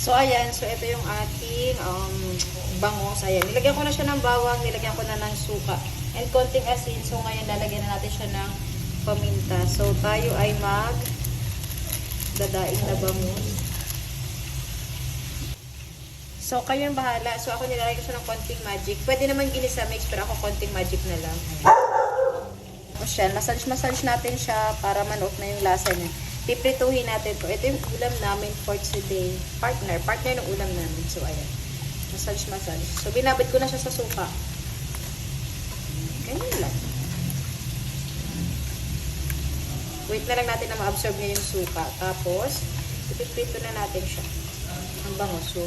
So, ayan. So, ito yung ating bangos. Ayan. Nilagyan ko na siya ng bawang. Nilagyan ko na ng suka. And konting asin. So, ngayon, lalagyan na natin siya ng paminta. So, tayo ay dadaing na bangus. So, kayo yung bahala. So, ako nilalagay ko siya ng konting magic. Pwede naman ginisa mix, pero ako konting magic na lang. O siya, massage natin siya para manok na yung lasa niya. Piprituhin natin to. Ito yung ulam namin for today. Partner ng ulam namin. So, ayan. Massage. So, binabit ko na siya sa suka. Ganyan lang. Wait na lang natin na ma-absorb niya yung suka. Tapos, ipiprito na natin siya. Ang bangus. So,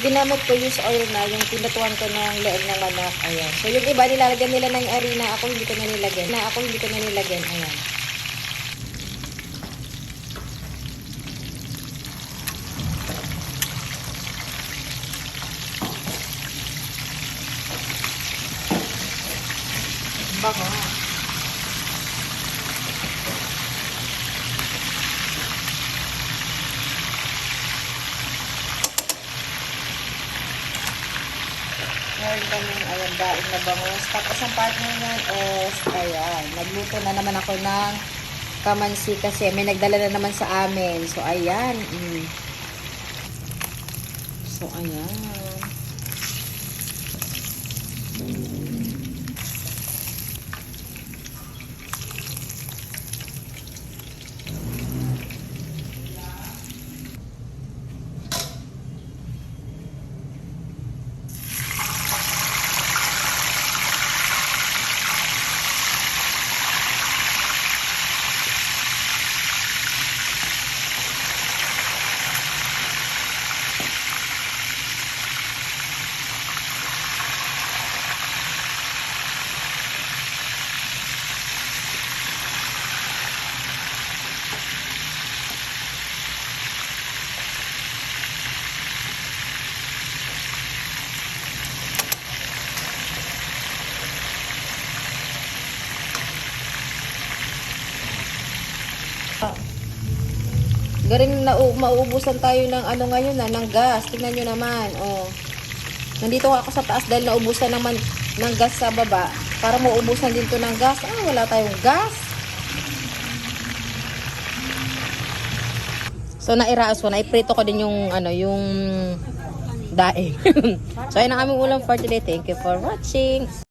ginamit ko yung oil na, yung pinatuan ko ng leeg ng manok. Ayan. So, yung iba, nilalagyan nila ng harina. Ako hindi ko na nilagyan. Ayan. Bako. Meron kaming ayan, daing na bangus. Tapos ang partner niyan is, ayan, nagluto na naman ako ng kamansi kasi may nagdala na naman sa amin. So, ayan. So, ayan. Garing na mauubusan tayo ng ano ngayon ng gas. Tingnan nyo naman. Oh. Nandito ako sa taas dahil naubusan naman ng gas sa baba. Para mauubusan din to ng gas. Wala tayong gas. So nairaos ko, naiprito ko din yung yung daing. So ayun ang aming ulam for today. Thank you for watching.